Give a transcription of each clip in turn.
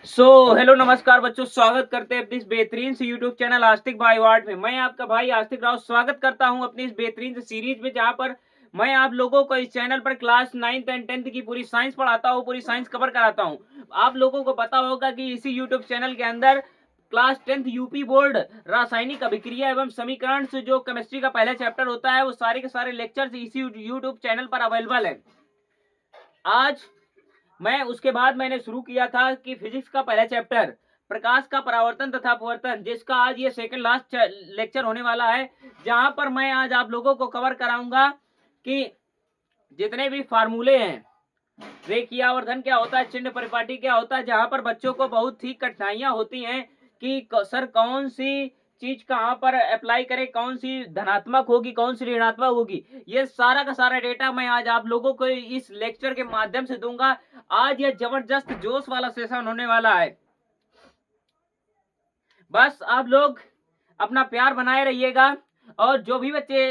Hello नमस्कार बच्चों, स्वागत करते हैं अपनी इस बेहतरीन से यूट्यूब चैनल आस्तिक बाय वार्ड में। मैं आपका भाई आस्तिक राव स्वागत करता हूं अपनी इस बेहतरीन से सीरीज में, जहां पर मैं आप लोगों को इस चैनल पर क्लास 9th एंड 10th की पूरी साइंस पढ़ाता हूं, पूरी साइंस कवर कराता हूं। आप लोगों को पता होगा कि इसी यूट्यूब चैनल के अंदर क्लास 10th यूपी बोर्ड रासायनिक अभिक्रिया एवं समीकरण से जो केमिस्ट्री का पहला चैप्टर होता है, वो सारे के सारे लेक्चर्स इसी यूट्यूब चैनल पर अवेलेबल है। आज उसके बाद मैंने शुरू किया था कि फिजिक्स का पहला चैप्टर प्रकाश का परावर्तन तथा अपवर्तन, जिसका आज ये सेकंड लास्ट लेक्चर होने वाला है, जहां पर मैं आज आप लोगों को कवर कराऊंगा कि जितने भी फार्मूले हैं, रेखीय आवर्धन क्या होता है, चिन्ह परिपाटी क्या होता है, जहां पर बच्चों को बहुत ही कठिनाइयां होती हैं कि सर कौन सी चीज कहां पर अप्लाई करें, कौन सी धनात्मक होगी, कौन सी ऋणात्मक होगी। ये सारा का सारा डेटा मैं आज आप लोगों को इस लेक्चर के माध्यम से दूंगा। आज ये जबरदस्त जोश वाला सेशन होने वाला है। बस आप लोग अपना प्यार बनाए रहिएगा, और जो भी बच्चे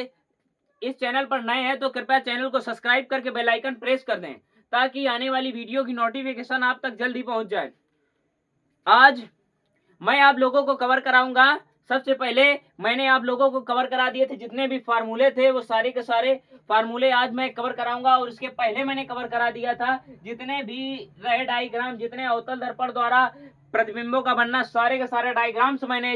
इस चैनल पर नए हैं तो कृपया चैनल को सब्सक्राइब करके बेल आइकन प्रेस कर दें, ताकि आने वाली वीडियो की नोटिफिकेशन आप तक जल्दी पहुंच जाए। आज मैं आप लोगों को कवर कराऊंगा। सबसे पहले मैंने आप लोगों को कवर करा दिए थे जितने भी फार्मूले थे, वो सारे के सारे फार्मूले आज मैं कवर कराऊंगा। और इसके पहले मैंने कवर करा दिया था जितने भी रहे डायग्राम, जितने अवतल दर्पण द्वारा प्रतिबिंबों का बनना, सारे के सारे डायग्राम्स मैंने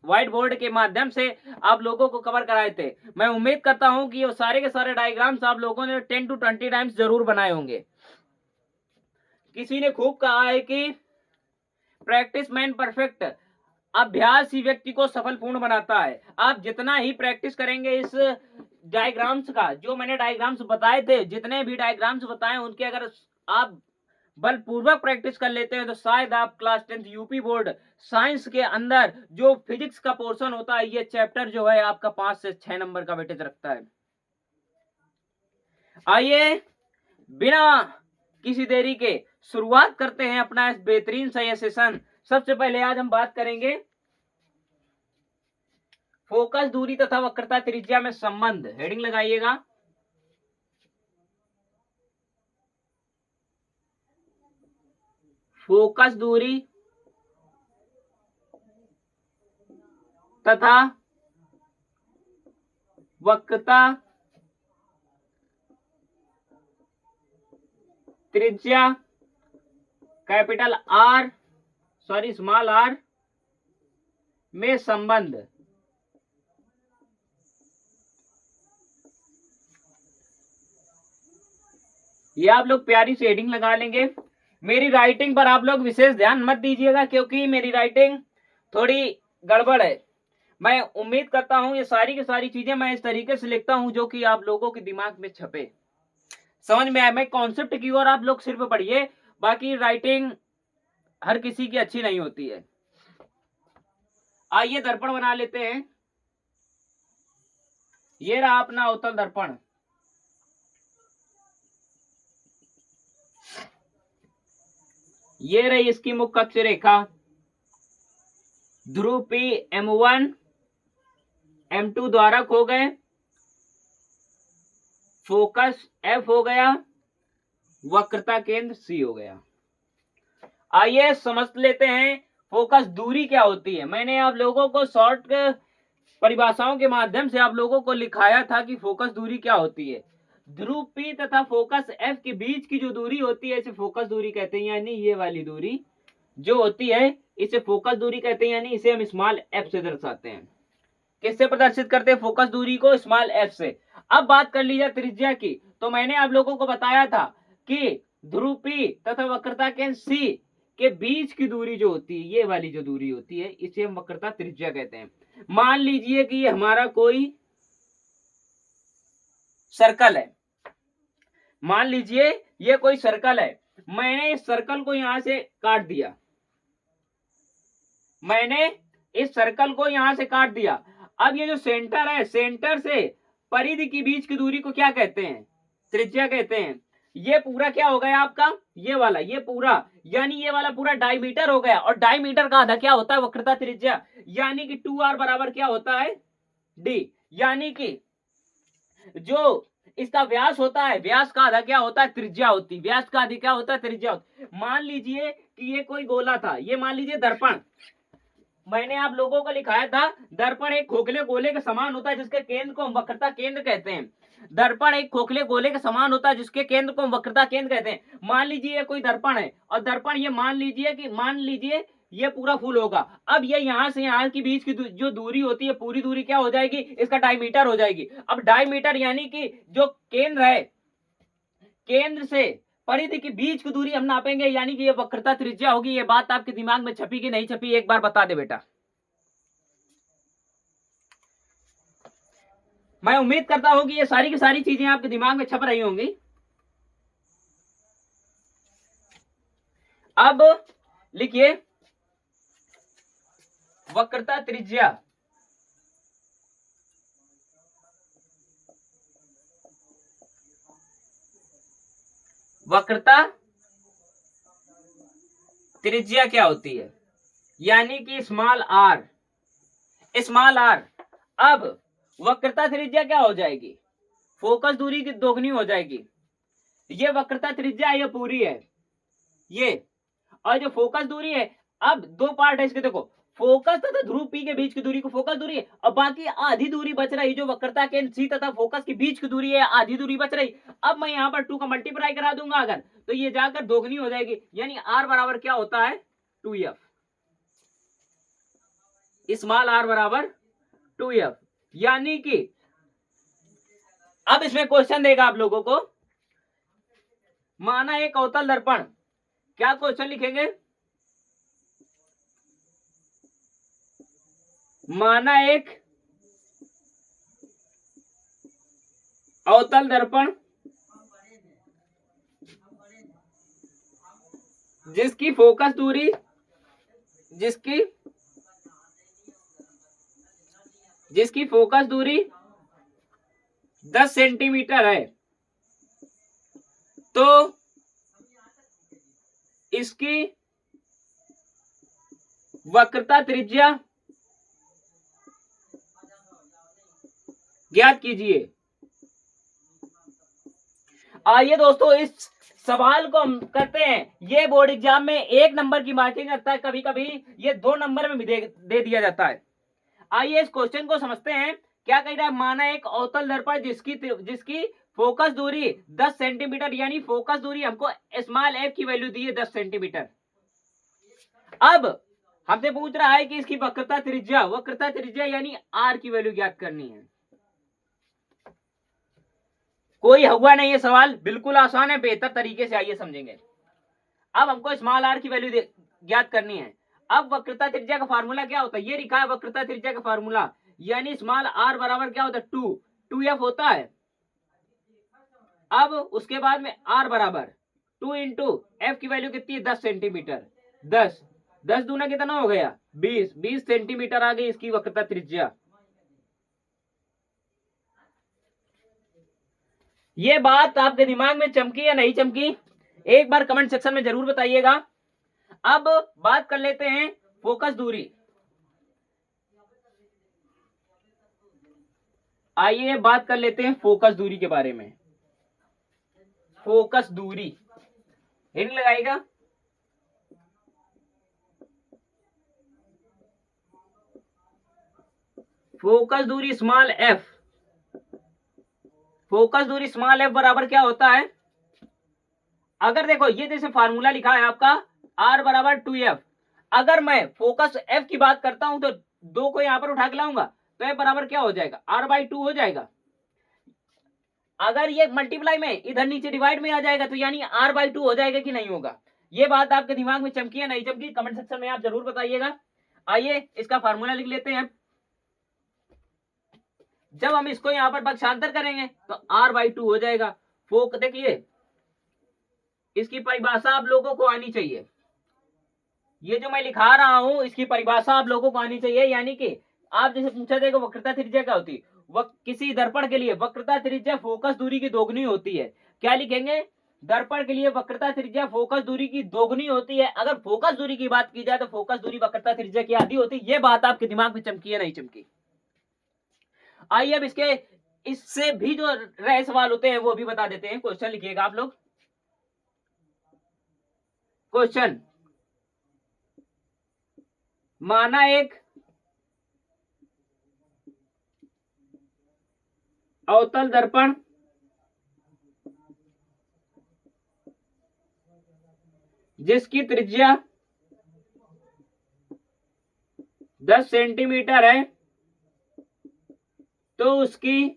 व्हाइट बोर्ड के माध्यम से आप लोगों को कवर कराए थे। मैं उम्मीद करता हूं कि ये सारे के सारे डायग्राम्स आप लोगों ने 10 to 20 टाइम्स जरूर बनाए होंगे। किसी ने खूब कहा है कि प्रैक्टिस मैन परफेक्ट, अभ्यास ही व्यक्ति को सफल पूर्ण बनाता है। आप जितना ही प्रैक्टिस करेंगे इस डायग्राम्स का, जो मैंने डायग्राम्स बताए थे, जितने भी डायग्राम्स बताए उनके अगर आप बलपूर्वक प्रैक्टिस कर लेते हैं तो शायद आप class 10th UP board science के अंदर जो फिजिक्स का पोर्शन होता है, ये चैप्टर जो है आपका 5 से 6 नंबर का वेटेज रखता है। आइए बिना किसी देरी के शुरुआत करते हैं अपना इस बेहतरीन सा ये सेशन। सबसे पहले आज हम बात करेंगे फोकस दूरी तथा वक्रता त्रिज्या में संबंध। हेडिंग लगाइएगा, फोकस दूरी तथा वक्रता त्रिज्या कैपिटल आर स्मॉल आर में संबंध। ये आप लोग प्यारी सी हेडिंग लगा लेंगे। मेरी राइटिंग पर आप लोग विशेष ध्यान मत दीजिएगा, क्योंकि मेरी राइटिंग थोड़ी गड़बड़ है। मैं उम्मीद करता हूं ये सारी की सारी चीजें मैं इस तरीके से लिखता हूं जो कि आप लोगों के दिमाग में छपे, समझ में आए। मैं कॉन्सेप्ट की ओर आप लोग सिर्फ पढ़िए, बाकी राइटिंग हर किसी की अच्छी नहीं होती है। आइए दर्पण बना लेते हैं। ये रहा अपना अवतल दर्पण। ये रही इसकी मुख्य अक्ष रेखा, ध्रुव P M1 M2 द्वारा खो गए, फोकस F हो गया, वक्रता केंद्र C हो गया। आइए समझ लेते हैं फोकस दूरी क्या होती है। मैंने आप लोगों को शॉर्ट परिभाषाओं के माध्यम से आप लोगों को लिखाया था कि फोकस दूरी क्या होती है। ध्रुव P तथा फोकस F के बीच की जो दूरी होती है, इसे फोकस दूरी कहते हैं। यानी ये वाली दूरी जो होती है इसे फोकस दूरी कहते हैं, यानी इसे हम स्मॉल f से दर्शाते हैं। किससे प्रदर्शित करते हैं फोकस दूरी को? स्मॉल f से। अब बात कर लीजिए त्रिज्या की, तो मैंने आप लोगों को बताया था कि ध्रुव P तथा वक्रता केंद्र C के बीच की दूरी जो होती है, ये वाली जो दूरी होती है, इसे हम वक्रता त्रिज्या कहते हैं। मान लीजिए कि ये हमारा कोई सर्कल है, मान लीजिए ये कोई सर्कल है। मैंने इस सर्कल को यहां से काट दिया, मैंने इस सर्कल को यहां से काट दिया। अब ये जो सेंटर है, सेंटर से परिधि के बीच की दूरी को क्या कहते हैं? त्रिज्या कहते हैं। ये पूरा क्या हो गया आपका? ये वाला, ये पूरा, यानी ये वाला पूरा डायमीटर हो गया। और डायमीटर का आधा क्या होता है? वक्रता त्रिज्या। यानी कि 2r बराबर क्या होता है? d। यानी कि जो इसका व्यास होता है, व्यास का आधा क्या होता है, त्रिज्या होती है, व्यास का आधा क्या होता है, त्रिज्या होती है। मान लीजिए कि ये कोई गोला था, ये मान लीजिए दर्पण, मैंने आप लोगों को लिखाया था दर्पण एक खोखले गोले के समान होता है जिसके केंद्र को हम वक्रता केंद्र कहते हैं। दर्पण एक खोखले गोले के समान होता है जिसके केंद्र को हम वक्रता केंद्र कहते हैं। मान लीजिए ये कोई दर्पण है और दर्पण ये मान लीजिए ये पूरा फुल होगा। अब ये यहाँ से यहाँ की बीच की जो दूरी होती है पूरी दूरी क्या हो जाएगी, इसका डायमीटर हो जाएगी। अब डायमीटर यानी कि जो केंद्र है, केंद्र से परिधि के बीच की दूरी हम नापेंगे, यानी कि ये वक्रता त्रिज्या होगी। ये बात आपके दिमाग में छपी कि नहीं छपी, एक बार बता दे बेटा। मैं उम्मीद करता हूं कि ये सारी की सारी चीजें आपके दिमाग में छप रही होंगी। अब लिखिए वक्रता त्रिज्या, वक्रता त्रिज्या क्या होती है, यानी कि स्मॉल आर, स्मॉल आर। अब वक्रता त्रिज्या क्या हो जाएगी, फोकस दूरी की दोगुनी हो जाएगी। ये वक्रता त्रिज्या ये पूरी है ये, और जो फोकस दूरी है, अब दो पार्ट है इसके, देखो फोकस तथा ध्रुव पी के बीच की दूरी को फोकस दूरी है, और बाकी आधी दूरी बच रही जो वक्रता केंद्र सी तथा फोकस के बीच की दूरी है, आधी दूरी बच रही। अब मैं यहाँ पर 2 का मल्टीप्लाई करा दूंगा अगर, तो ये जाकर दोगुनी हो जाएगी, यानी आर बराबर क्या होता है 2f, स्मॉल आर बराबर 2f। यानी कि अब इसमें क्वेश्चन देगा आप लोगों को, माना एक अवतल दर्पण, क्या क्वेश्चन लिखेंगे, माना एक अवतल दर्पण जिसकी फोकस दूरी, जिसकी फोकस दूरी 10 सेंटीमीटर है, तो इसकी वक्रता त्रिज्या ज्ञात कीजिए। आइए दोस्तों इस सवाल को हम करते हैं, ये बोर्ड एग्जाम में 1 नंबर की मार्किंग रखता है, कभी कभी ये 2 नंबर में भी दे दिया जाता है। आइए इस क्वेश्चन को समझते हैं, क्या कह रहा है, माना एक अवतल दर्पण जिसकी फोकस दूरी 10 सेंटीमीटर, यानी फोकस दूरी हमको स्मॉल एफ की वैल्यू दी है 10 सेंटीमीटर। अब हमसे पूछ रहा है कि इसकी वक्रता त्रिज्या यानी आर की वैल्यू ज्ञात करनी है। कोई हुआ नहीं है सवाल, बिल्कुल आसान है, बेहतर तरीके से आइए समझेंगे। अब हमको स्मॉल आर की वैल्यू ज्ञात करनी है। अब वक्रता त्रिज्या का फार्मूला क्या होता है, ये लिखा है वक्रता त्रिज्या का फार्मूला, यानी स्मॉल आर बराबर क्या होता है 2f होता है। अब उसके बाद में आर बराबर 2 इंटू एफ की वैल्यू कितनी है 10 सेंटीमीटर, 10 दूना कितना हो गया 20 सेंटीमीटर आ गई इसकी वक्रता त्रिज्या। ये बात आपके दिमाग में चमकी या नहीं चमकी, एक बार कमेंट सेक्शन में जरूर बताइएगा। अब बात कर लेते हैं फोकस दूरी, आइए बात कर लेते हैं फोकस दूरी के बारे में। फोकस दूरी हिंट लगाएगा, फोकस दूरी स्मॉल एफ, फोकस दूरी स्मॉल एफ बराबर क्या होता है, अगर देखो ये जैसे फार्मूला लिखा है आपका आर बराबर 2f, अगर मैं फोकस एफ की बात करता हूं तो 2 को यहां पर उठा के लाऊंगा तो एफ बराबर क्या हो जाएगा r/2 हो जाएगा। अगर ये मल्टीप्लाई में इधर नीचे डिवाइड में आ जाएगा तो यानी r/2 हो जाएगा कि नहीं होगा। ये बात आपके दिमाग में चमकी या नहीं चमकी, कमेंट सेक्शन में आप जरूर बताइएगा। आइए इसका फार्मूला लिख लेते हैं। जब हम इसको यहां पर पक्षांतर करेंगे तो r/2 हो जाएगा। देखिए इसकी परिभाषा आप लोगों को आनी चाहिए, ये जो मैं लिखा रहा हूं इसकी परिभाषा आप लोगों को आनी चाहिए। यानी कि आप जैसे पूछा जाएगा वक्रता त्रिज्या क्या होती है, किसी दर्पण के लिए वक्रता त्रिज्या फोकस दूरी की दोगुनी होती है। क्या लिखेंगे, दर्पण के लिए वक्रता त्रिज्या फोकस दूरी की दोगुनी होती है। अगर फोकस दूरी की बात की जाए तो फोकस दूरी वक्रता त्रिज्या की आधी होती है। ये बात आपके दिमाग में चमकी है नहीं चमकी। आइए अब इसके इससे भी जो रहे सवाल होते हैं वो भी बता देते हैं। क्वेश्चन लिखिएगा आप लोग। क्वेश्चन, माना एक अवतल दर्पण जिसकी त्रिज्या 10 सेंटीमीटर है तो उसकी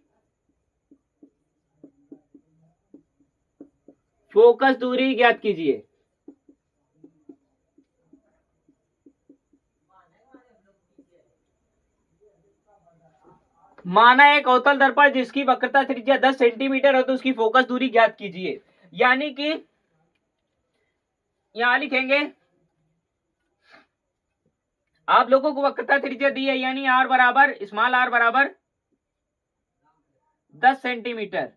फोकस दूरी ज्ञात कीजिए। माना एक अवतल दर्पण जिसकी वक्रता त्रिज्या 10 सेंटीमीटर है तो उसकी फोकस दूरी ज्ञात कीजिए। यानी कि यहां लिखेंगे आप लोगों को वक्रता त्रिज्या दी है, यानी आर बराबर स्मॉल आर बराबर 10 सेंटीमीटर।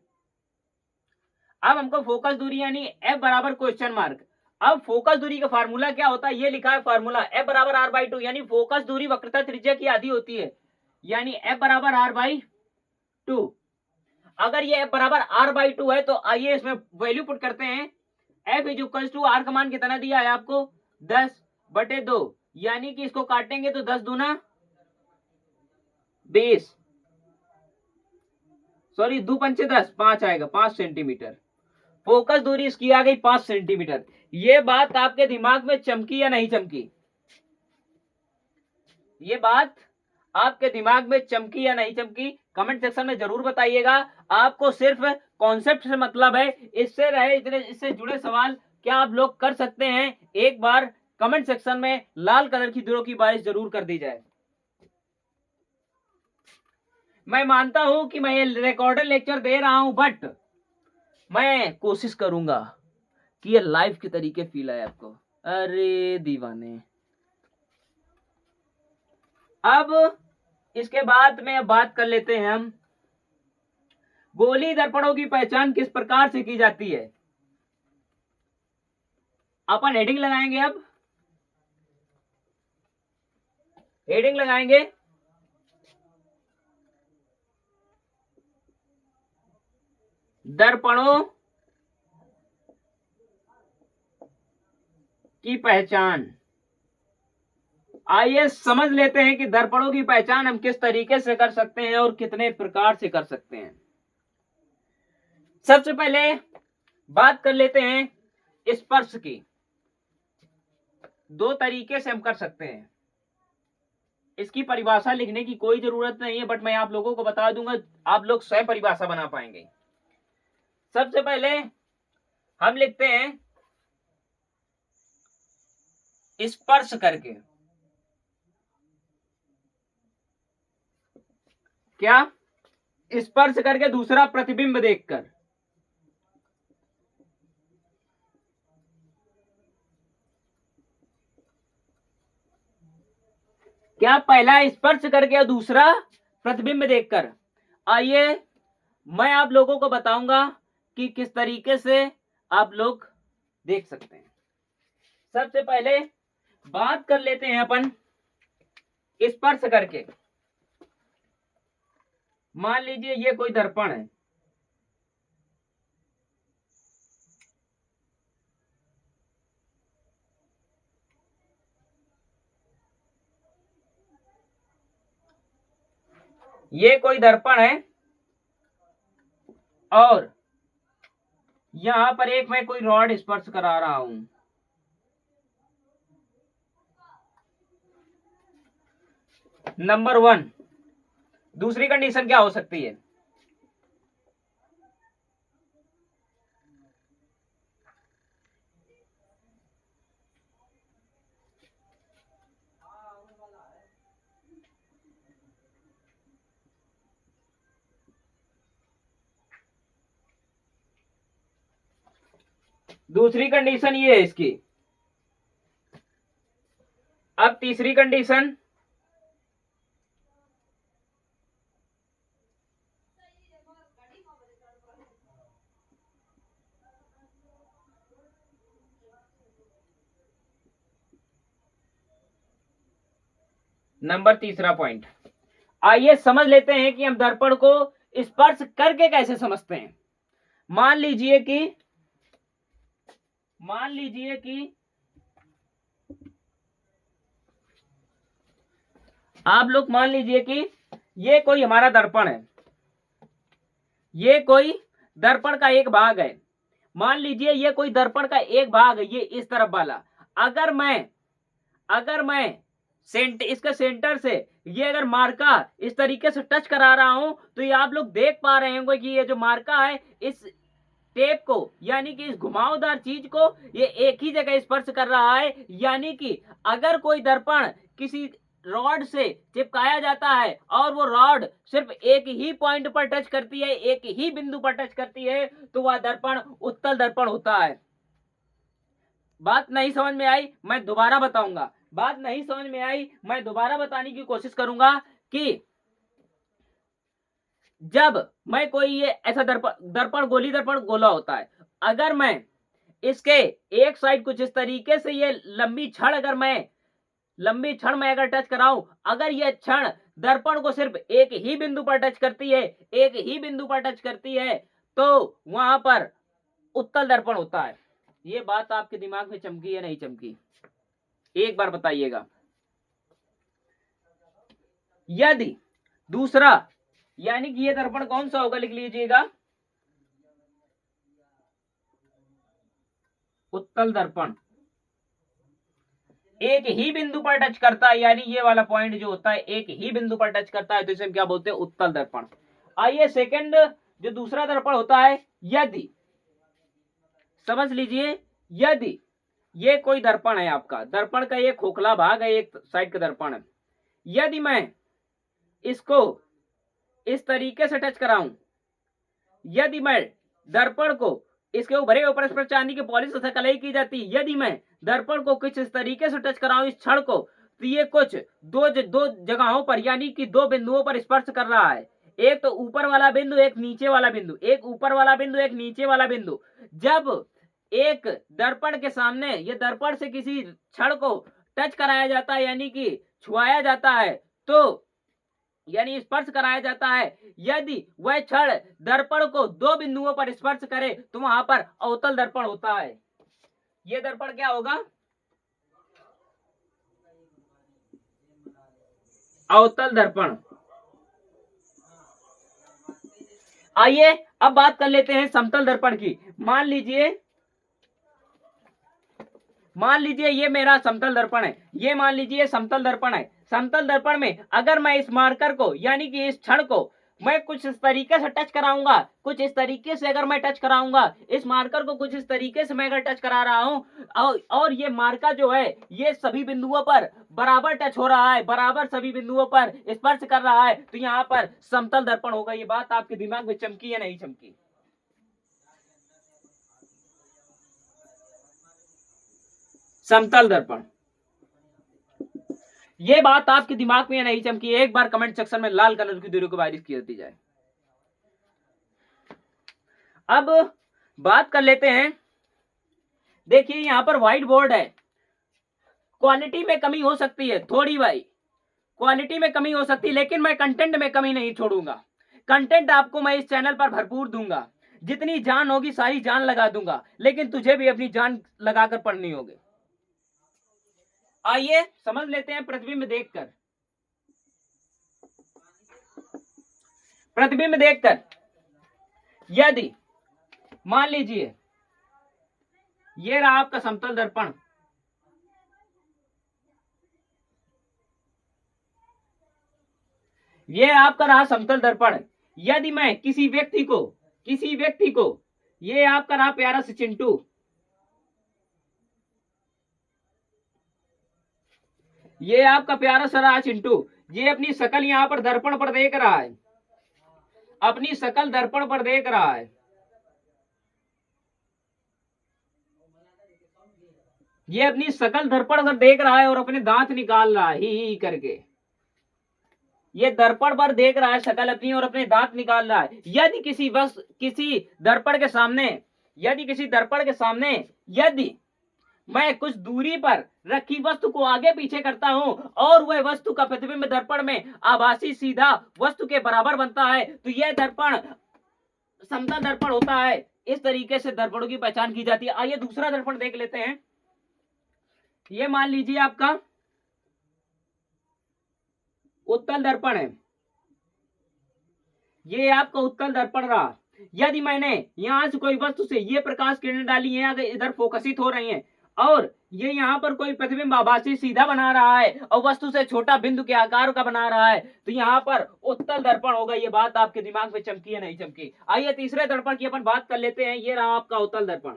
अब हमको फोकस दूरी यानी एफ बराबर क्वेश्चन मार्क। अब फोकस दूरी का फार्मूला क्या होता है, ये लिखा है फार्मूला एफ बराबर आर बाई 2, यानी फोकस दूरी वक्रता त्रिज्या की आधी होती है, यानी एफ बराबर आर बाई 2। अगर ये एफ बराबर आर बाई 2 है तो आइए इसमें वैल्यू पुट करते हैं। F is equal to R का मान कितना दिया है आपको 10/2, यानी कि इसको काटेंगे तो 10 दूना 20, सॉरी 2 पंचे 10, 5 आएगा 5 सेंटीमीटर। फोकस दूरी इसकी आ गई 5 सेंटीमीटर। ये बात आपके दिमाग में चमकी या नहीं चमकी? ये बात आपके दिमाग में चमकी या नहीं चमकी? कमेंट सेक्शन में जरूर बताइएगा। आपको सिर्फ कॉन्सेप्ट से मतलब है, इससे रहे इतने इससे जुड़े सवाल क्या आप लोग कर सकते हैं? एक बार कमेंट सेक्शन में लाल कलर की दिलों की बारिश जरूर कर दी जाए। मैं मानता हूं कि मैं ये रिकॉर्डेड लेक्चर दे रहा हूं, बट मैं कोशिश करूंगा कि ये लाइव के तरीके फील आए आपको। अरे दीवाने, अब इसके बाद में बात कर लेते हैं हम गोली दर्पणों की पहचान किस प्रकार से की जाती है। अपन हेडिंग लगाएंगे। अब हेडिंग लगाएंगे दर्पणों की पहचान। आइए समझ लेते हैं कि दर्पणों की पहचान हम किस तरीके से कर सकते हैं और कितने प्रकार से कर सकते हैं। सबसे पहले बात कर लेते हैं स्पर्श की। दो तरीके से हम कर सकते हैं। इसकी परिभाषा लिखने की कोई जरूरत नहीं है, बट मैं आप लोगों को बता दूंगा, आप लोग स्वयं परिभाषा बना पाएंगे। सबसे पहले हम लिखते हैं स्पर्श करके। क्या? स्पर्श करके, दूसरा प्रतिबिंब देखकर। क्या? पहला स्पर्श करके और दूसरा प्रतिबिंब देखकर। आइए मैं आप लोगों को बताऊंगा कि किस तरीके से आप लोग देख सकते हैं। सबसे पहले बात कर लेते हैं अपन स्पर्श करके। मान लीजिए ये कोई दर्पण है, ये कोई दर्पण है और यहां पर एक मैं कोई रॉड स्पर्श करा रहा हूं। नंबर 1। दूसरी कंडीशन क्या हो सकती है? दूसरी कंडीशन ये है इसकी। अब तीसरी कंडीशन, नंबर तीसरा पॉइंट। आइए समझ लेते हैं कि हम दर्पण को स्पर्श करके कैसे समझते हैं? मान लीजिए कि आप लोग मान लीजिए कि ये कोई हमारा दर्पण है, ये कोई दर्पण का एक भाग है। मान लीजिए ये कोई दर्पण का एक भाग है, ये इस तरफ वाला। अगर मैं इसके सेंटर से ये अगर मार्का इस तरीके से टच करा रहा हूं, तो ये आप लोग देख पा रहे होंगे कि ये जो मार्का है इस टेप को, यानी कि इस घुमावदार चीज को ये एक ही जगह स्पर्श कर रहा है। यानी कि अगर कोई दर्पण किसी रॉड से चिपकाया जाता है और वो रॉड सिर्फ एक ही पॉइंट पर टच करती है, एक ही बिंदु पर टच करती है, तो वह दर्पण उत्तल दर्पण होता है। बात नहीं समझ में आई? मैं दोबारा बताऊंगा। बात नहीं समझ में आई, मैं दोबारा बताने की कोशिश करूंगा कि जब मैं कोई ये ऐसा दर्पण गोली दर्पण गोला होता है, अगर मैं इसके एक साइड कुछ इस तरीके से ये लंबी छड़ मैं अगर टच कराऊं, अगर ये छड़ दर्पण को सिर्फ एक ही बिंदु पर टच करती है, तो वहां पर उत्तल दर्पण होता है। ये बात आपके दिमाग में चमकी या नहीं चमकी? एक बार बताइएगा। यदि दूसरा, यानी कि ये दर्पण कौन सा होगा, लिख लीजिएगा, उत्तल दर्पण। एक ही बिंदु पर टच करता है, यानी ये वाला पॉइंट जो होता है एक ही बिंदु पर टच करता है, तो इसे हम क्या बोलते हैं? उत्तल दर्पण। आइए सेकंड, जो दूसरा दर्पण होता है, यदि समझ लीजिए, यदि ये कोई दर्पण है, आपका दर्पण का ये खोखला भाग है, एक साइड का दर्पण है। यदि मैं इसको इस तरीके से टच कराऊं, यदि मैं दर्पण को इसके उभरे ऊपर इस पर चांदी की पॉलिश से कलई की जाती, यदि मैं दर्पण को कुछ इस तरीके से टच कराऊं इस छड़ को, तो ये कुछ दो जगहों पर, यानी कि दो बिंदुओं पर स्पर्श कर रहा है। एक तो ऊपर वाला बिंदु, एक नीचे वाला बिंदु, एक ऊपर वाला बिंदु, एक नीचे वाला बिंदु। जब एक दर्पण के सामने ये दर्पण से किसी छड़ को टच कराया जाता है, यानी कि छुआया जाता है, तो यानी स्पर्श कराया जाता है, यदि वह छड़ दर्पण को दो बिंदुओं पर स्पर्श करे, तो वहां पर अवतल दर्पण होता है। यह दर्पण क्या होगा? अवतल दर्पण। आइए अब बात कर लेते हैं समतल दर्पण की। मान लीजिए ये मेरा समतल दर्पण है, ये मान लीजिए समतल दर्पण है। समतल दर्पण में अगर मैं इस मार्कर को, यानी कि इस छड़ को मैं कुछ इस तरीके से टच कराऊंगा, कुछ इस तरीके से अगर मैं टच कराऊंगा, इस मार्कर को कुछ इस तरीके से मैं अगर टच करा रहा हूं, और ये मार्का जो है ये सभी बिंदुओं पर बराबर टच हो रहा है, बराबर सभी बिंदुओं पर स्पर्श कर रहा है, तो यहाँ पर समतल दर्पण होगा। ये बात आपके दिमाग में चमकी या नहीं चमकी? समतल दर्पण। ये बात आपके दिमाग में नहीं चमकी? एक बार कमेंट सेक्शन में लाल कलर की दूरी को बारिश की दी जाए। अब बात कर लेते हैं, देखिए यहां पर व्हाइट बोर्ड है, क्वालिटी में कमी हो सकती है थोड़ी भाई, क्वालिटी में कमी हो सकती है, लेकिन मैं कंटेंट में कमी नहीं छोड़ूंगा। कंटेंट आपको मैं इस चैनल पर भरपूर दूंगा, जितनी जान होगी सारी जान लगा दूंगा, लेकिन तुझे भी अपनी जान लगाकर पढ़नी होगी। आइए समझ लेते हैं प्रतिबिंब देखकर। प्रतिबिंब देखकर यदि मान लीजिए ये रहा आपका समतल दर्पण, ये आपका रहा समतल दर्पण। यदि मैं किसी व्यक्ति को ये आपका रहा प्यारा सा चिंटू, ये आपका प्यारा सा रहा चिंटू, ये अपनी शकल यहां पर दर्पण पर देख रहा है, अपनी शकल दर्पण पर देख रहा है, ये अपनी शकल दर्पण पर देख रहा है और अपने दांत निकाल रहा है ही करके। ये दर्पण पर देख रहा है शकल अपनी और अपने दांत निकाल रहा है। यदि किसी दर्पण के सामने यदि मैं कुछ दूरी पर रखी वस्तु को आगे पीछे करता हूं और वह वस्तु का प्रतिबिंब दर्पण में आभासी सीधा वस्तु के बराबर बनता है तो यह दर्पण समतल दर्पण होता है। इस तरीके से दर्पणों की पहचान की जाती है। आइए दूसरा दर्पण देख लेते हैं। ये मान लीजिए आपका उत्तल दर्पण है, ये आपका उत्तल दर्पण रहा। यदि मैंने यहां से कोई वस्तु से ये प्रकाश किरणें डाली है, इधर फोकसित हो रही हैं और ये यहाँ पर कोई प्रतिबिंब आभासी सीधा बना रहा है और वस्तु से छोटा बिंदु के आकार का बना रहा है तो यहाँ पर उत्तल दर्पण होगा। ये बात आपके दिमाग में चमकी है नहीं चमकी? आइए तीसरे दर्पण की अपन बात कर लेते हैं। ये रहा आपका उत्तल दर्पण,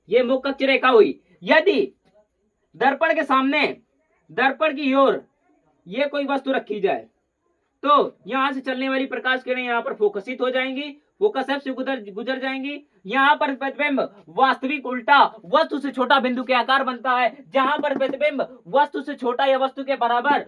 ये मुख्य अक्ष रेखा हुई। यदि दर्पण के सामने दर्पण की ओर ये कोई वस्तु रखी जाए तो यहां से चलने वाली प्रकाश किरणें यहां पर फोकसित हो जाएंगी, फोकस से गुजर जाएंगी। यहाँ पर प्रतिबिंब वास्तविक उल्टा वस्तु से छोटा बिंदु के आकार बनता है। जहां पर प्रतिबिंब वस्तु से छोटा या वस्तु के बराबर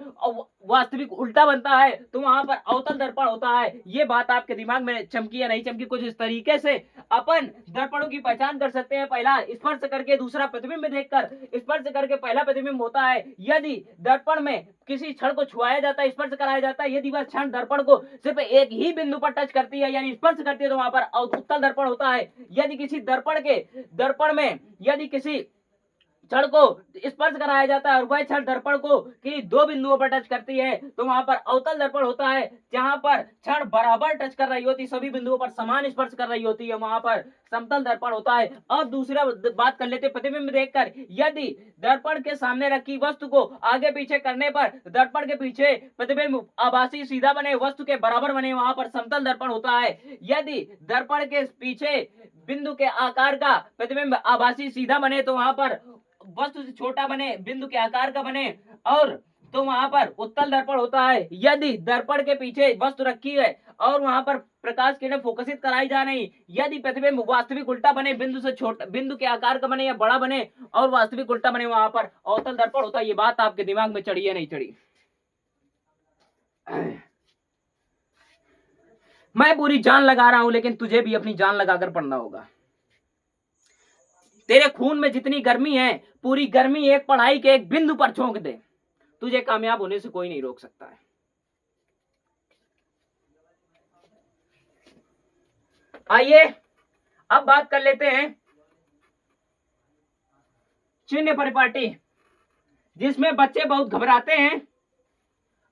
वास्तविक उल्टा बनता है तो वहां पर अवतल दर्पण होता है। ये बात आपके दिमाग में चमकी या नहीं चमकी? कुछ इस तरीके से अपन दर्पणों की पहचान कर सकते हैं। पहला स्पर्श करके दूसरा प्रतिबिंब देखकर। स्पर्श करके पहला प्रतिबिंब होता है यदि दर्पण में किसी क्षण को छुआया जाता है, स्पर्श कराया जाता है, यदि वह क्षण दर्पण को सिर्फ एक ही बिंदु पर टच करती है यानी स्पर्श करती है तो वहां पर उत्तल दर्पण होता है। यदि किसी दर्पण में यदि किसी क्षण को स्पर्श कराया जाता है और वह क्षण दर्पण को कि दो बिंदुओं पर टच करती है तो वहां पर अवतल दर्पण होता है। जहां पर क्षण बराबर टच कर रही होती, सभी बिंदुओं पर समान स्पर्श कर रही होती है, वहां पर समतल दर्पण होता है। अब दूसरा बात कर लेते प्रतिबिंब देखकर। यदि दर्पण के सामने रखी वस्तु को आगे पीछे करने पर दर्पण के पीछे प्रतिबिंब आभासी सीधा बने, वस्तु के बराबर बने, वहां पर समतल दर्पण होता है। यदि दर्पण के पीछे बिंदु के आकार का प्रतिबिंब आभासी सीधा बने तो वहां पर वस्तु से छोटा बने, बिंदु के आकार का बने और तो वहां पर उत्तल दर्पण होता है। यदि दर्पण के पीछे वस्तु रखी है और वहां पर प्रकाश किरणें फोकसित कराई जा रही, यदि प्रतिबिंब वास्तविक उल्टा बने, बिंदु से छोटा, बिंदु के आकार का बने या बड़ा बने और वास्तविक उल्टा बने, वहां पर अवतल दर्पण होता है। ये बात आपके दिमाग में चढ़ी है नहीं चढ़ी? मैं पूरी जान लगा रहा हूं लेकिन तुझे भी अपनी जान लगाकर पढ़ना होगा। तेरे खून में जितनी गर्मी है पूरी गर्मी एक पढ़ाई के एक बिंदु पर झोंक दे, तुझे कामयाब होने से कोई नहीं रोक सकता है। आइए अब बात कर लेते हैं चिन्ह परिपाटी, जिसमें बच्चे बहुत घबराते हैं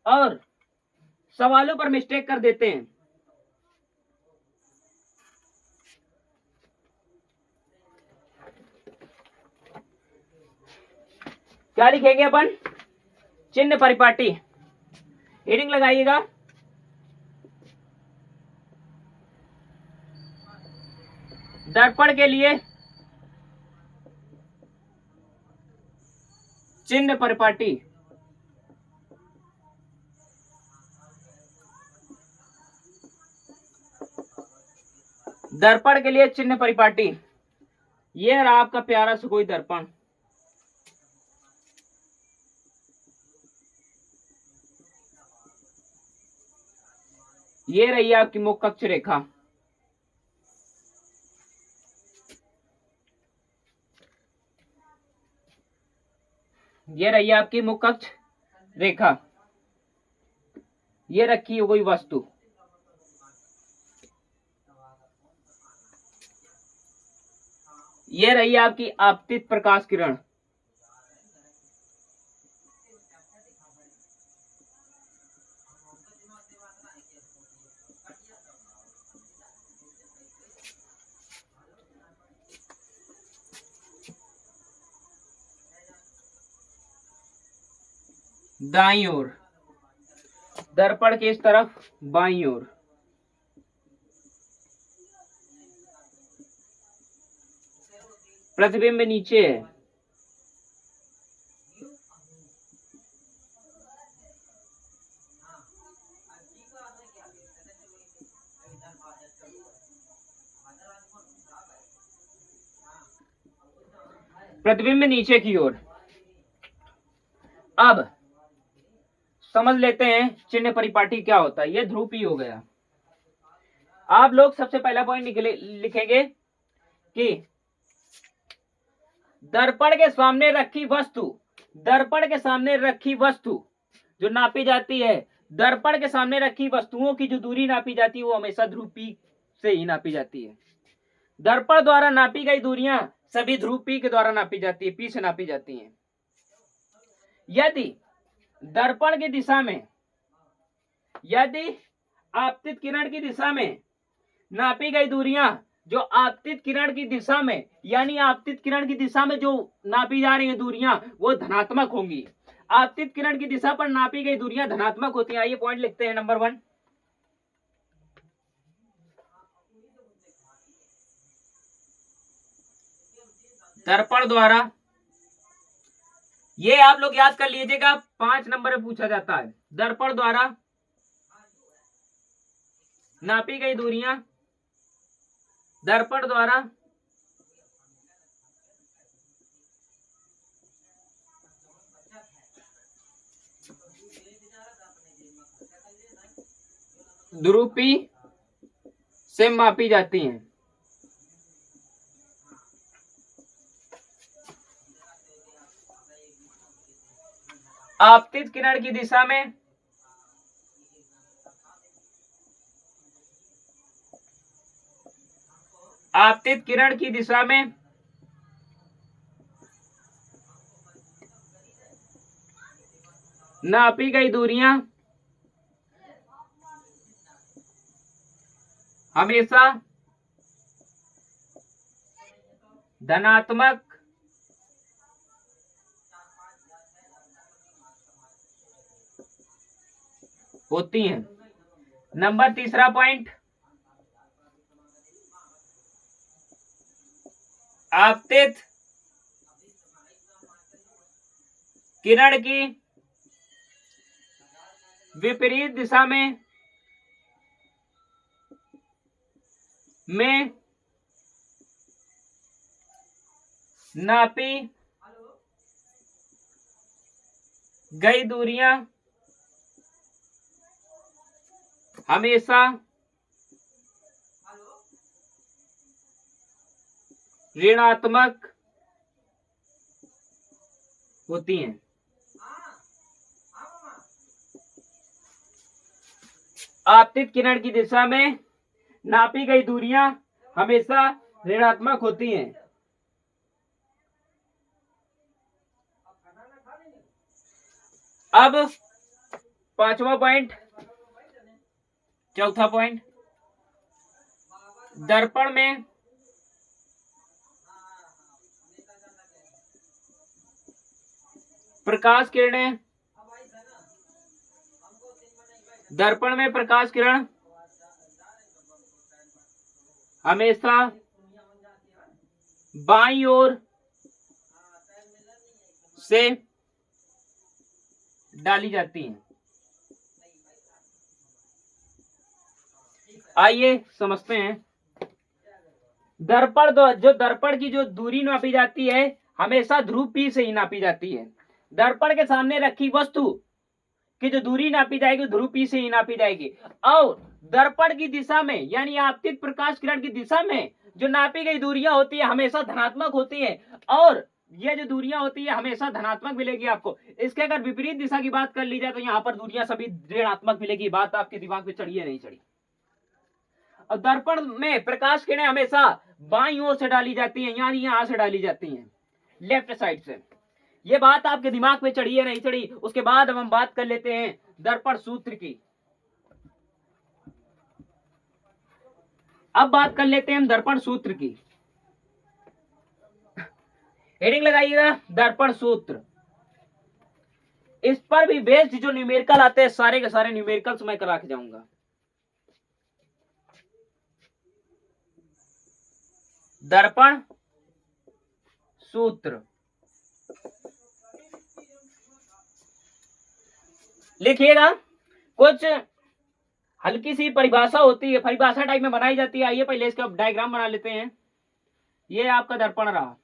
और सवालों पर मिस्टेक कर देते हैं। क्या लिखेंगे अपन? चिन्ह परिपाटी। हेडिंग लगाइएगा दर्पण के लिए चिन्ह परिपाटी। दर्पण के लिए चिन्ह परिपाटी। यह रहा आपका प्यारा सा कोई दर्पण। ये रही आपकी मुख्य अक्ष रेखा। ये रही आपकी मुख्य अक्ष रेखा। ये रखी हो कोई वस्तु। ये रही आपकी आपतित प्रकाश किरण। दाईं ओर दर्पण के इस तरफ बाईं ओर। प्रतिबिंब नीचे है। प्रतिबिंब नीचे की ओर। अब समझ लेते हैं चिन्ह परिपाटी क्या होता है। यह ध्रुव P हो गया। आप लोग सबसे पहला पॉइंट लिखेंगे कि दर्पण के सामने रखी वस्तु, दर्पण के सामने रखी वस्तु जो नापी जाती है, दर्पण के सामने रखी वस्तुओं की जो दूरी नापी जाती है वो हमेशा ध्रुव P से ही नापी जाती है। दर्पण द्वारा नापी गई दूरियां सभी ध्रुव P के द्वारा नापी जाती है, P से नापी जाती हैं। यदि दर्पण की दिशा में, यदि आपतित किरण की दिशा में नापी गई दूरियां जो आपतित किरण की दिशा में, यानी आपतित किरण की दिशा में जो नापी जा रही है दूरियां वो धनात्मक होंगी। आपतित किरण की दिशा पर नापी गई दूरियां धनात्मक होती हैं। आइए पॉइंट लिखते हैं। नंबर 1, दर्पण द्वारा, ये आप लोग याद कर लीजिएगा, 5 नंबर में पूछा जाता है। दर्पण द्वारा नापी गई दूरियां, दर्पण द्वारा ध्रुव P से मापी जाती हैं। आपतित किरण की दिशा में आपतित किरण की दिशा में नापी गई दूरियां हमेशा धनात्मक होती हैं। नंबर 3 पॉइंट, आपतित किरण की विपरीत दिशा में नापी गई दूरियां हमेशा ऋणात्मक होती हैं। आपतित किरण की दिशा में नापी गई दूरियां हमेशा ऋणात्मक होती हैं। अब 5वां पॉइंट, चौथा पॉइंट, दर्पण में प्रकाश किरणें, दर्पण में प्रकाश किरण हमेशा बाईं ओर से डाली जाती हैं। आइए समझते हैं। दर्पण जो दर्पण की जो दूरी नापी जाती है हमेशा ध्रुव P से ही नापी जाती है। दर्पण के सामने रखी वस्तु की जो दूरी नापी जाएगी ध्रुव P से ही नापी जाएगी। और दर्पण की दिशा में यानी आपतित प्रकाश किरण की दिशा में जो नापी गई दूरियां होती है हमेशा धनात्मक होती है, और ये जो दूरियां होती है हमेशा धनात्मक मिलेगी आपको। इसके अगर विपरीत दिशा की बात कर ली जाए तो यहाँ पर दूरियां सभी ऋणात्मक मिलेगी। बात आपके दिमाग में चढ़ी है नहीं चढ़ी? और दर्पण में प्रकाश किरणें हमेशा बाईं ओर से डाली जाती हैं, यानी यहां से डाली जाती हैं, लेफ्ट साइड से। ये बात आपके दिमाग में चढ़ी है नहीं चढ़ी? उसके बाद हम बात कर लेते हैं दर्पण सूत्र की। अब बात कर लेते हैं हम दर्पण सूत्र की। हेडिंग लगाइएगा दर्पण सूत्र। इस पर भी बेस्ड जो न्यूमेरिकल आते हैं सारे के सारे न्यूमेरिकल्स मैं करा के जाऊंगा। दर्पण सूत्र लिखिएगा। कुछ हल्की सी परिभाषा होती है, परिभाषा टाइप में बनाई जाती है। आइए पहले इसका डायग्राम बना लेते हैं। ये आपका दर्पण रहा,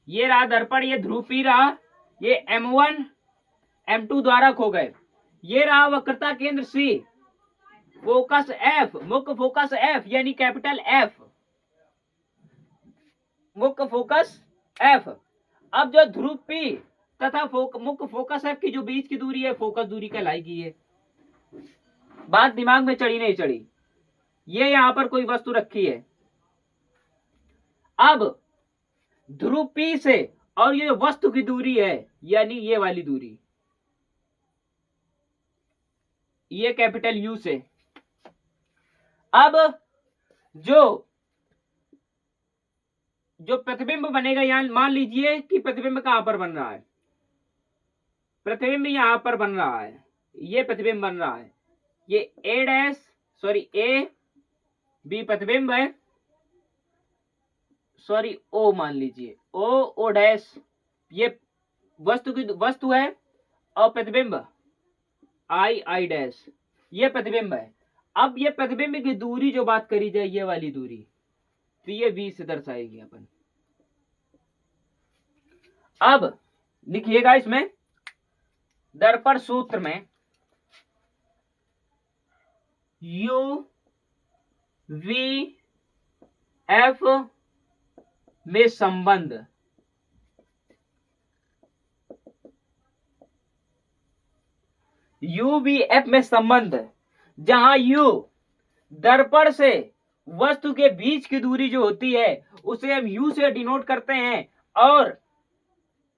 ये रहा दर्पण, ये ध्रुव P रहा, ये M1 M2 द्वारा खो गए। ये रहा वक्रता केंद्र C, फोकस F, मुख्य फोकस F यानी कैपिटल F। मुख्य फोकस एफ। अब जो ध्रुव पी तथा मुख्य फोकस एफ की जो बीच की दूरी है फोकस दूरी कहलाएगी। ये बात दिमाग में चढ़ी नहीं चढ़ी? ये यहां पर कोई वस्तु रखी है। अब ध्रुव पी से और ये वस्तु की दूरी है यानी ये वाली दूरी, ये कैपिटल यू से। अब जो प्रतिबिंब बनेगा, यहां मान लीजिए कि प्रतिबिंब कहां पर बन रहा है, प्रतिबिंब यहां पर बन रहा है, ये प्रतिबिंब बन रहा है, ये ए बी प्रतिबिंब है, सॉरी ओ मान लीजिए, ओ डैश ये वस्तु है और प्रतिबिंब आई डैश ये प्रतिबिंब है। अब ये प्रतिबिंब की दूरी जो बात करी जाए ये वाली दूरी, तो ये v से दर्शाएगी अपन। अब लिखिएगा इसमें दर्पण सूत्र में u v f में संबंध, u v f में संबंध, जहां u दर्पण से वस्तु के बीच की दूरी जो होती है उसे हम u से डिनोट करते हैं, और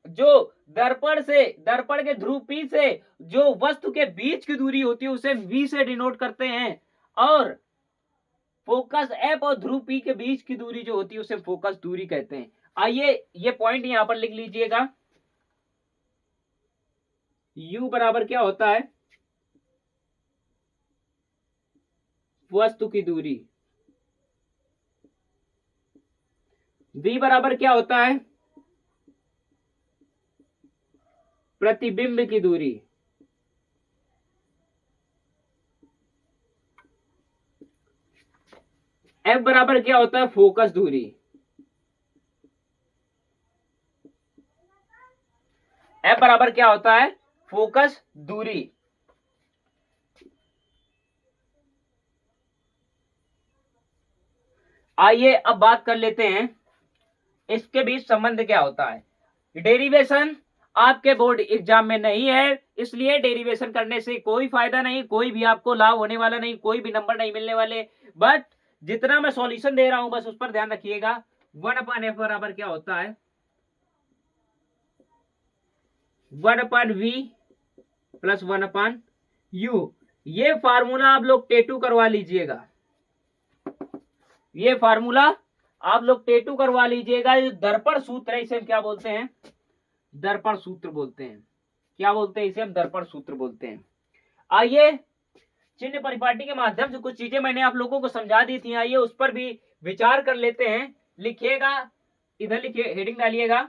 जो दर्पण के ध्रुव P से जो वस्तु के बीच की दूरी होती है उसे v से डिनोट करते हैं, और फोकस F और ध्रुव P के बीच की दूरी जो होती है उसे फोकस दूरी कहते हैं। आइए ये पॉइंट यहां पर लिख लीजिएगा। u बराबर क्या होता है, वस्तु की दूरी, v बराबर क्या होता है, प्रतिबिंब की दूरी, f बराबर क्या होता है, फोकस दूरी, f बराबर क्या होता है, फोकस दूरी। आइए अब बात कर लेते हैं इसके बीच संबंध क्या होता है। डेरिवेशन आपके बोर्ड एग्जाम में नहीं है, इसलिए डेरिवेशन करने से कोई फायदा नहीं, कोई भी आपको लाभ होने वाला नहीं, कोई भी नंबर नहीं मिलने वाले। बट जितना मैं सॉल्यूशन दे रहा हूं बस उस पर ध्यान रखिएगा। 1/f बराबर क्या होता है, 1/v प्लस 1/u। ये फार्मूला आप लोग टेटू करवा लीजिएगा, ये फार्मूला आप लोग टेटू करवा लीजिएगा। ये दर्पण सूत्र है, इसे हम क्या बोलते हैं, दर्पण सूत्र बोलते हैं। क्या बोलते हैं इसे, हम दर्पण सूत्र बोलते हैं। आइए चिन्ह परिपाटी के माध्यम से कुछ चीजें मैंने आप लोगों को समझा दी थी, आइए उस पर भी विचार कर लेते हैं। लिखिएगा, इधर लिखिए, हेडिंग डालिएगा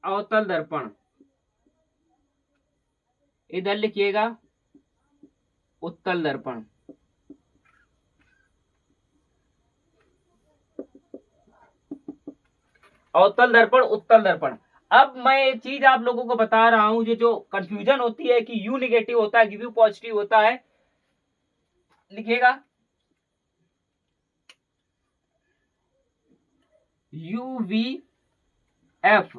अवतल दर्पण, इधर लिखिएगा उत्तल दर्पण। अवतल दर्पण, उत्तल दर्पण। अब मैं एक चीज आप लोगों को बता रहा हूं, जो कंफ्यूजन होती है कि यू निगेटिव होता है कि यू पॉजिटिव होता है। लिखिएगा यू वी एफ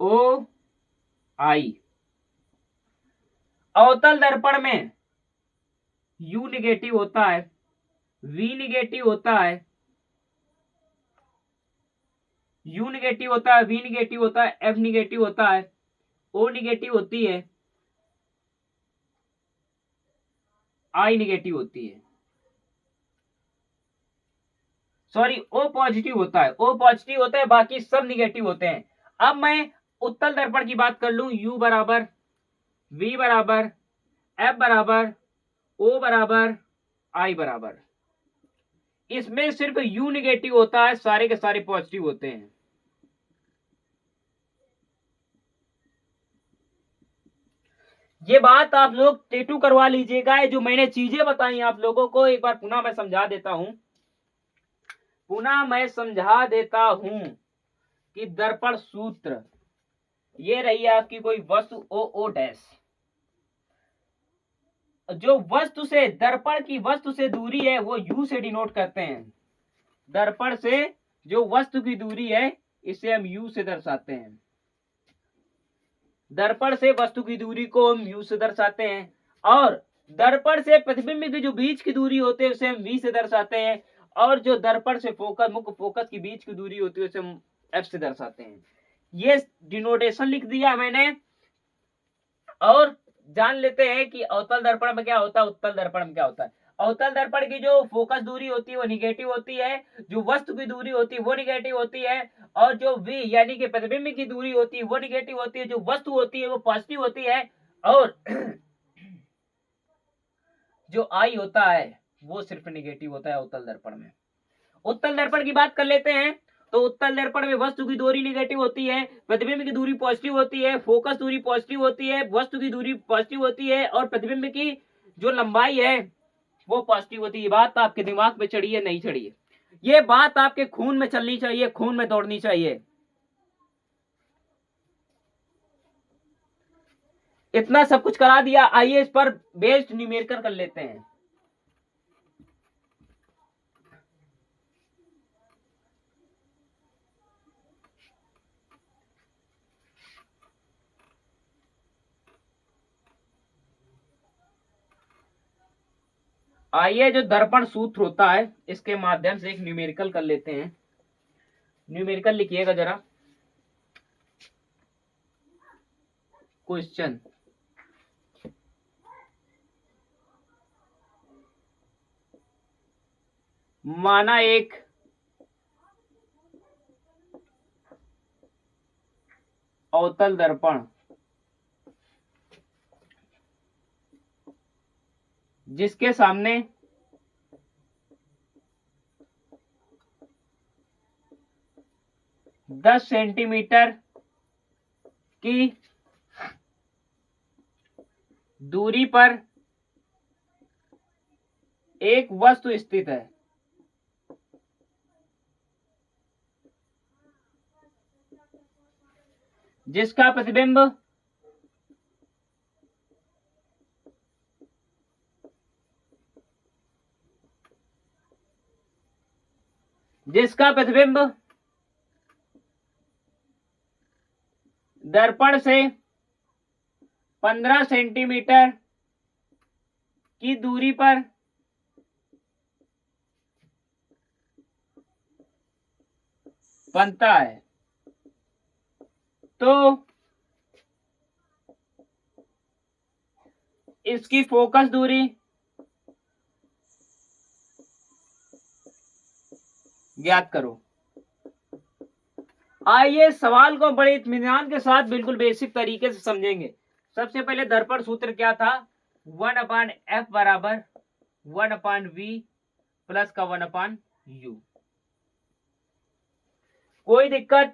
ओ आई। अवतल दर्पण में यू निगेटिव होता है, वी निगेटिव होता है, यू निगेटिव होता है, वी निगेटिव होता है, एफ निगेटिव होता है, ओ निगेटिव होती है, आई निगेटिव होती है, सॉरी ओ पॉजिटिव होता है, ओ पॉजिटिव होता है, बाकी सब निगेटिव होते हैं। अब मैं उत्तल दर्पण की बात कर लूं, यू बराबर, वी बराबर, एफ बराबर, ओ बराबर, आई बराबर, इसमें सिर्फ यू निगेटिव होता है, सारे के सारे पॉजिटिव होते हैं। ये बात आप लोग टेटू करवा लीजिएगा। जो मैंने चीजें बताई आप लोगों को एक बार पुनः मैं समझा देता हूं, कि दर्पण सूत्र ये रही है आपकी कोई वस्तु ओ डैश, जो वस्तु से दर्पण की वस्तु से दूरी है वो u से डिनोट करते हैं। दर्पण से जो वस्तु की दूरी है इसे हम u से दर्शाते हैं। दर्पण से वस्तु की दूरी को हम u से दर्शाते हैं और दर्पण से प्रतिबिंब की जो बीच की दूरी होती है उसे हम v से दर्शाते हैं और जो दर्पण से फोकस मुख्य फोकस की बीच की दूरी होती है उसे हम f से दर्शाते हैं। ये डिनोटेशन लिख दिया मैंने। और जान लेते हैं कि अवतल दर्पण में क्या होता है, उत्तल दर्पण में क्या होता है। अवतल दर्पण की जो फोकस दूरी होती है वो निगेटिव होती है, जो वस्तु की दूरी होती है वो निगेटिव होती है और जो v यानी कि प्रतिबिंब की दूरी होती है वो निगेटिव होती है, जो वस्तु होती है वो पॉजिटिव होती है और जो I होता है वो सिर्फ निगेटिव होता है अवतल दर्पण में। उत्तल दर्पण की बात कर लेते हैं तो उत्तल दर्पण में वस्तु की दूरी निगेटिव होती है, प्रतिबिंब की दूरी पॉजिटिव होती है, फोकस दूरी पॉजिटिव होती है, वस्तु की दूरी पॉजिटिव होती है और प्रतिबिंब की जो लंबाई है वो पॉजिटिव होती है। बात आपके दिमाग में चढ़ी है नहीं चढ़ी है? ये बात आपके खून में चलनी चाहिए, खून में दौड़नी चाहिए। इतना सब कुछ करा दिया, आइए इस पर बेस्ड न्यूमेरिकल कर लेते हैं। आइए जो दर्पण सूत्र होता है इसके माध्यम से एक न्यूमेरिकल कर लेते हैं। न्यूमेरिकल लिखिएगा जरा। क्वेश्चन माना एक अवतल दर्पण जिसके सामने 10 सेंटीमीटर की दूरी पर एक वस्तु स्थित है। जिसका प्रतिबिंब दर्पण से 15 सेंटीमीटर की दूरी पर बनता है। तो इसकी फोकस दूरी ज्ञात करो। आइए सवाल को बड़े इत्मीनान के साथ बिल्कुल बेसिक तरीके से समझेंगे। सबसे पहले दर्पण सूत्र क्या था, 1/f बराबर 1/v प्लस का 1/u। कोई दिक्कत,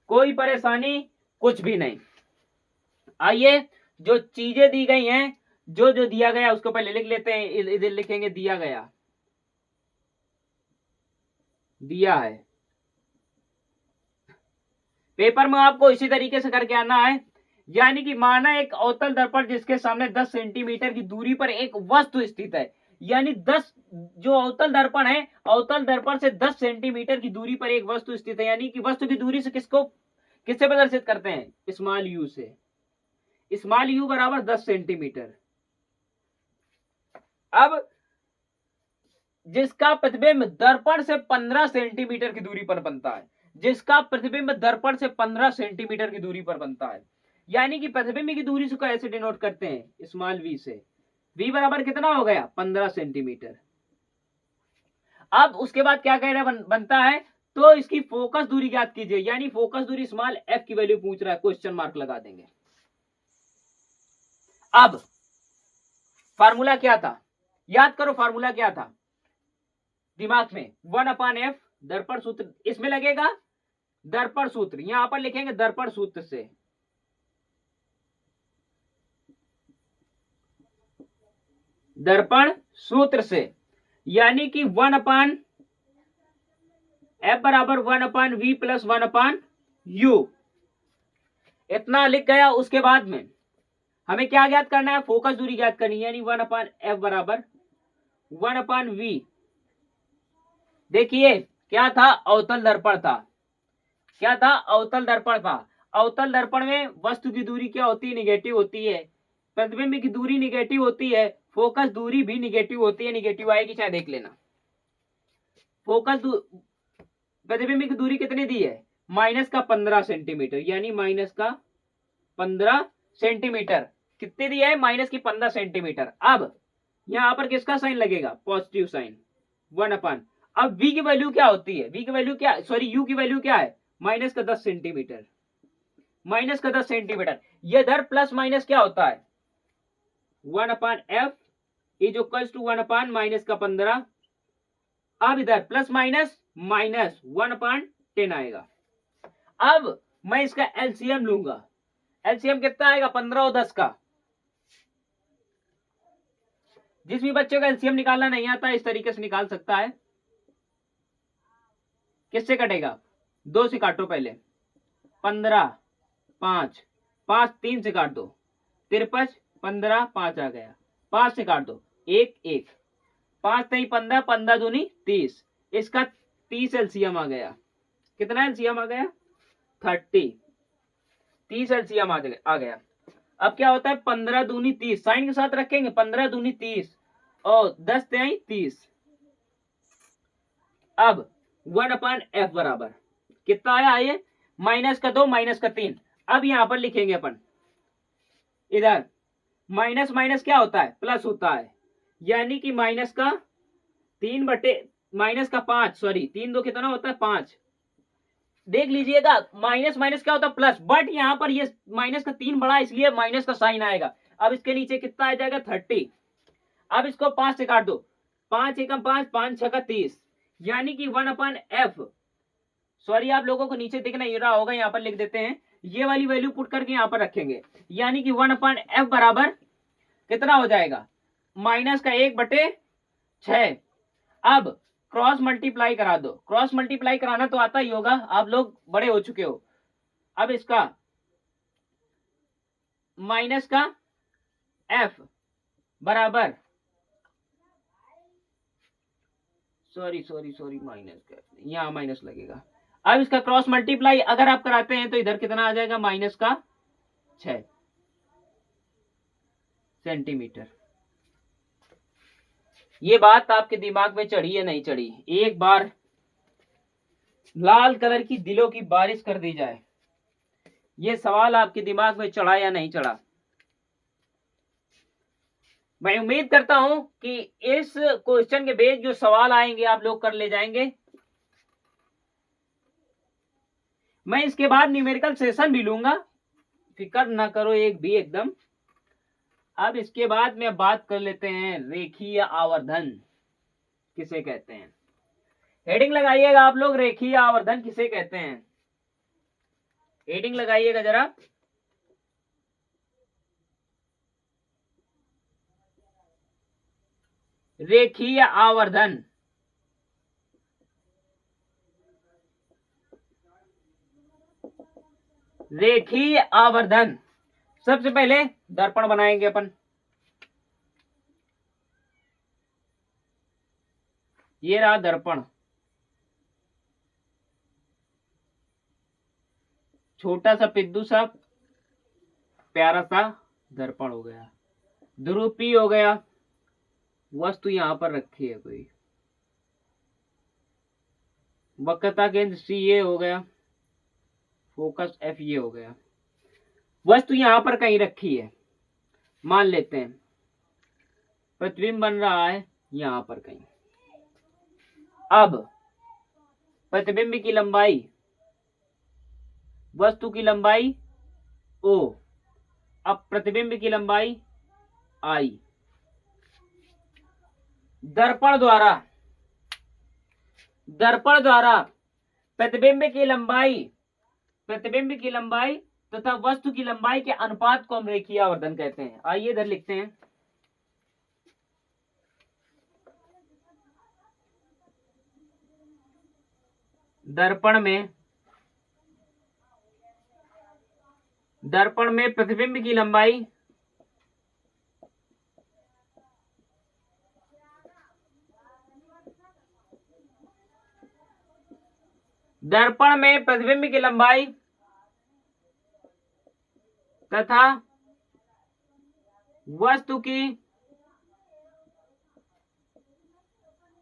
कोई परेशानी कुछ भी नहीं। आइए जो चीजें दी गई हैं, जो जो दिया गया उसको पहले लिख लेते हैं। इधर लिखेंगे दिया गया, दिया है। पेपर में आपको इसी तरीके से करके आना है। यानी कि माना एक अवतल दर्पण जिसके सामने 10 सेंटीमीटर की दूरी पर एक वस्तु स्थित है। यानी 10 जो अवतल दर्पण है, अवतल दर्पण से 10 सेंटीमीटर की दूरी पर एक वस्तु स्थित है। यानी कि वस्तु की दूरी से किससे प्रदर्शित करते हैं, स्मॉल यू से। स्मॉल यू बराबर 10 सेंटीमीटर। अब जिसका प्रतिबिंब दर्पण से 15 सेंटीमीटर की दूरी पर बनता है, जिसका प्रतिबिंब दर्पण से 15 सेंटीमीटर की दूरी पर बनता है, यानी कि प्रतिबिंब की दूरी को ऐसे डिनोट करते हैं, स्मॉल वी से। वी बराबर कितना हो गया, 15 सेंटीमीटर। अब उसके बाद क्या कह रहा है, बनता है तो इसकी फोकस दूरी ज्ञात कीजिए। यानी फोकस दूरी स्मॉल एफ की वैल्यू पूछ रहा है, क्वेश्चन मार्क लगा देंगे। अब फार्मूला क्या था, याद करो फार्मूला क्या था दिमाग में। 1/f दर्पण सूत्र इसमें लगेगा, दर्पण सूत्र यहां पर लिखेंगे दर्पण सूत्र से। दर्पण सूत्र से यानी कि 1/f बराबर 1/v प्लस 1/u। इतना लिख गया। उसके बाद में हमें क्या ज्ञात करना है, फोकस दूरी ज्ञात करनी है, यानी 1/f बराबर 1/v। देखिए क्या था, अवतल दर्पण था, क्या था, अवतल दर्पण था। अवतल दर्पण में वस्तु की दूरी क्या होती है, निगेटिव होती है, प्रतिबिंब की दूरी निगेटिव होती है, फोकस दूरी भी निगेटिव होती है, निगेटिव आएगी चाहे देख लेना। फोकस प्रतिबिंब की दूरी कितनी दी है, माइनस का 15 सेंटीमीटर, यानी माइनस का 15 सेंटीमीटर, कितने दिया है, माइनस की 15 सेंटीमीटर। अब यहां पर किसका साइन लगेगा, पॉजिटिव साइन, 1/। अब v की वैल्यू क्या होती है, v की वैल्यू क्या, सॉरी u की वैल्यू क्या है, माइनस का 10 सेंटीमीटर, माइनस का 10 सेंटीमीटर। ये इधर प्लस माइनस क्या होता है, 1/f is equals to 1/ minus का 15। अब इधर प्लस माइनस माइनस 1/10 आएगा। अब मैं इसका एलसीएम लूंगा, एलसीएम कितना आएगा, 15 और 10 का। जिस भी बच्चे को एलसीएम निकालना नहीं आता इस तरीके से निकाल सकता है। किससे कटेगा, 2 से काटो पहले, 15 5 5 3 से काट दो, 53 15 5 आ गया, 5 से काट दो, 1 1 5 नहीं 15 15 दूनी 30, इसका 30 एलसीएम आ गया। कितना एलसीएम आ गया, 30, 30 एलसीएम आ गया। अब क्या होता है, 15 दूनी 30, साइन के साथ रखेंगे, 15 दूनी 30 और 10 तिहाई 30। अब 1/f बराबर कितना आया, ये माइनस का 2 माइनस का 3। अब यहां पर लिखेंगे अपन, इधर माइनस माइनस क्या होता है, प्लस होता है, यानी कि माइनस का 3 बटे माइनस का 5, सॉरी 3 2 कितना होता है 5। देख लीजिएगा माइनस माइनस क्या होता है प्लस, बट यहां पर ये माइनस का 3 बड़ा इसलिए माइनस का साइन आएगा। अब इसके नीचे कितना आ जाएगा, 30। अब इसको 5 से काट दो, 5 एकम 5 5 6 का 30, यानी कि 1/f, सॉरी आप लोगों को नीचे दिख नहीं रहा होगा, यहाँ पर लिख देते हैं, ये वाली वैल्यू पुट करके यहाँ पर रखेंगे, यानी कि 1/f बराबर कितना हो जाएगा, माइनस का 1/6। अब क्रॉस मल्टीप्लाई करा दो, क्रॉस मल्टीप्लाई कराना तो आता ही होगा, आप लोग बड़े हो चुके हो। अब इसका माइनस का f बराबर, सॉरी माइनस का, यहाँ माइनस लगेगा। अब इसका क्रॉस मल्टीप्लाई अगर आप कराते हैं तो इधर कितना आ जाएगा, माइनस का 6 सेंटीमीटर। ये बात आपके दिमाग में चढ़ी या नहीं चढ़ी, एक बार लाल कलर की दिलों की बारिश कर दी जाए, ये सवाल आपके दिमाग में चढ़ा या नहीं चढ़ा। मैं उम्मीद करता हूं कि इस क्वेश्चन के बेस जो सवाल आएंगे आप लोग कर ले जाएंगे। मैं इसके बाद न्यूमेरिकल सेशन भी लूंगा, फिक्र ना करो एक भी एकदम। अब इसके बाद में बात कर लेते हैं रेखीय आवर्धन किसे कहते हैं। हेडिंग लगाइएगा आप लोग, रेखीय आवर्धन किसे कहते हैं, हेडिंग लगाइएगा जरा। रेखीय आवर्धन, रेखीय आवर्धन। सबसे पहले दर्पण बनाएंगे अपन, ये रहा दर्पण, छोटा सा पिद्दू सा प्यारा सा दर्पण हो गया, ध्रुपी हो गया, वस्तु यहां पर रखी है कोई, वक्रता केंद्र सी ये हो गया, फोकस एफ ये हो गया, वस्तु यहां पर कहीं रखी है, मान लेते हैं प्रतिबिंब बन रहा है यहां पर कहीं। अब प्रतिबिंब की लंबाई, वस्तु की लंबाई ओ, अब प्रतिबिंब की लंबाई आई, दर्पण द्वारा प्रतिबिंब की लंबाई, प्रतिबिंब की लंबाई तथा वस्तु की लंबाई के अनुपात को हम रेखीय आवर्धन कहते हैं। आइए इधर लिखते हैं, दर्पण में प्रतिबिंब की लंबाई दर्पण में प्रतिबिंब की लंबाई तथा वस्तु की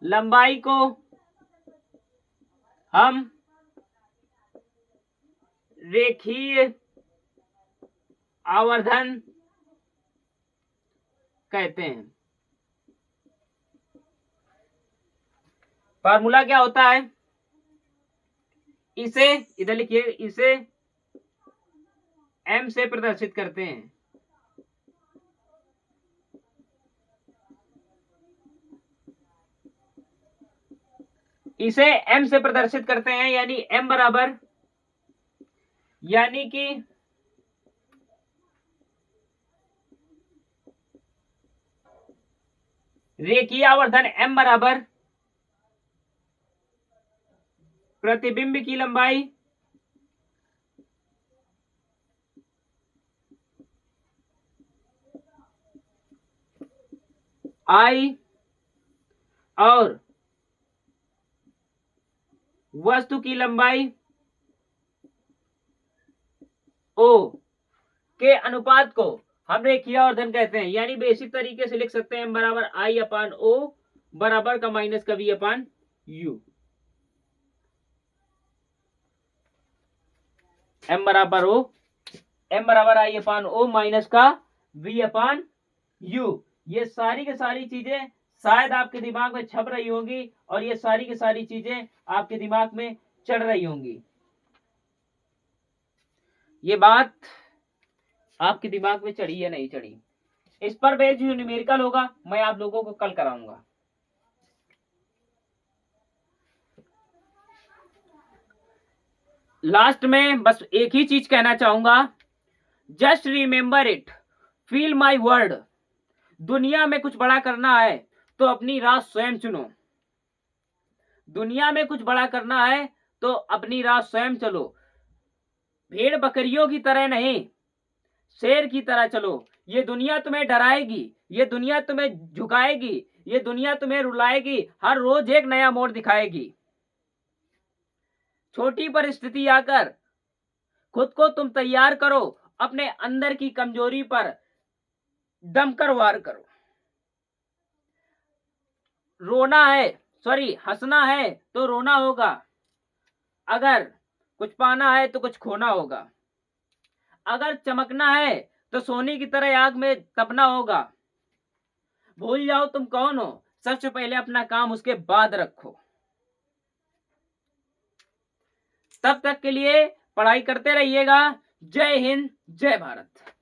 लंबाई को हम रेखीय आवर्धन कहते हैं। फार्मूला क्या होता है, इसे इधर लिखिए, इसे m से प्रदर्शित करते हैं। इसे m से प्रदर्शित करते हैं यानी m बराबर, यानी कि रेखीय आवर्धन m बराबर प्रतिबिंब की लंबाई I और वस्तु की लंबाई O के अनुपात को हम रेखीय आवर्धन कहते हैं। यानी बेसिक तरीके से लिख सकते हैं m बराबर I अपान O बराबर का माइनस का V अपान U। m बराबर O, m बराबर I अपान O माइनस का V अपान U। ये सारी की सारी चीजें शायद आपके दिमाग में छप रही होंगी और ये सारी की सारी चीजें आपके दिमाग में चढ़ रही होंगी। ये बात आपके दिमाग में चढ़ी या नहीं चढ़ी, इस पर बेस्ड जो न्यूमेरिकल होगा मैं आप लोगों को कल कराऊंगा। लास्ट में बस एक ही चीज कहना चाहूंगा, just remember it, feel my word. दुनिया में कुछ बड़ा करना है तो अपनी राह स्वयं चुनो। दुनिया में कुछ बड़ा करना है तो अपनी राह स्वयं चलो। भेड़ बकरियों की तरह नहीं, शेर की तरह चलो। ये दुनिया तुम्हें डराएगी, ये दुनिया तुम्हें झुकाएगी, ये दुनिया तुम्हें रुलाएगी, हर रोज एक नया मोड़ दिखाएगी। छोटी परिस्थिति आकर खुद को तुम तैयार करो, अपने अंदर की कमजोरी पर दमकर वार करो। रोना है, सॉरी हंसना है तो रोना होगा, अगर कुछ पाना है तो कुछ खोना होगा। अगर चमकना है तो सोने की तरह आग में तपना होगा। भूल जाओ तुम कौन हो, सबसे पहले अपना काम उसके बाद रखो। तब तक के लिए पढ़ाई करते रहिएगा। जय हिंद, जय भारत।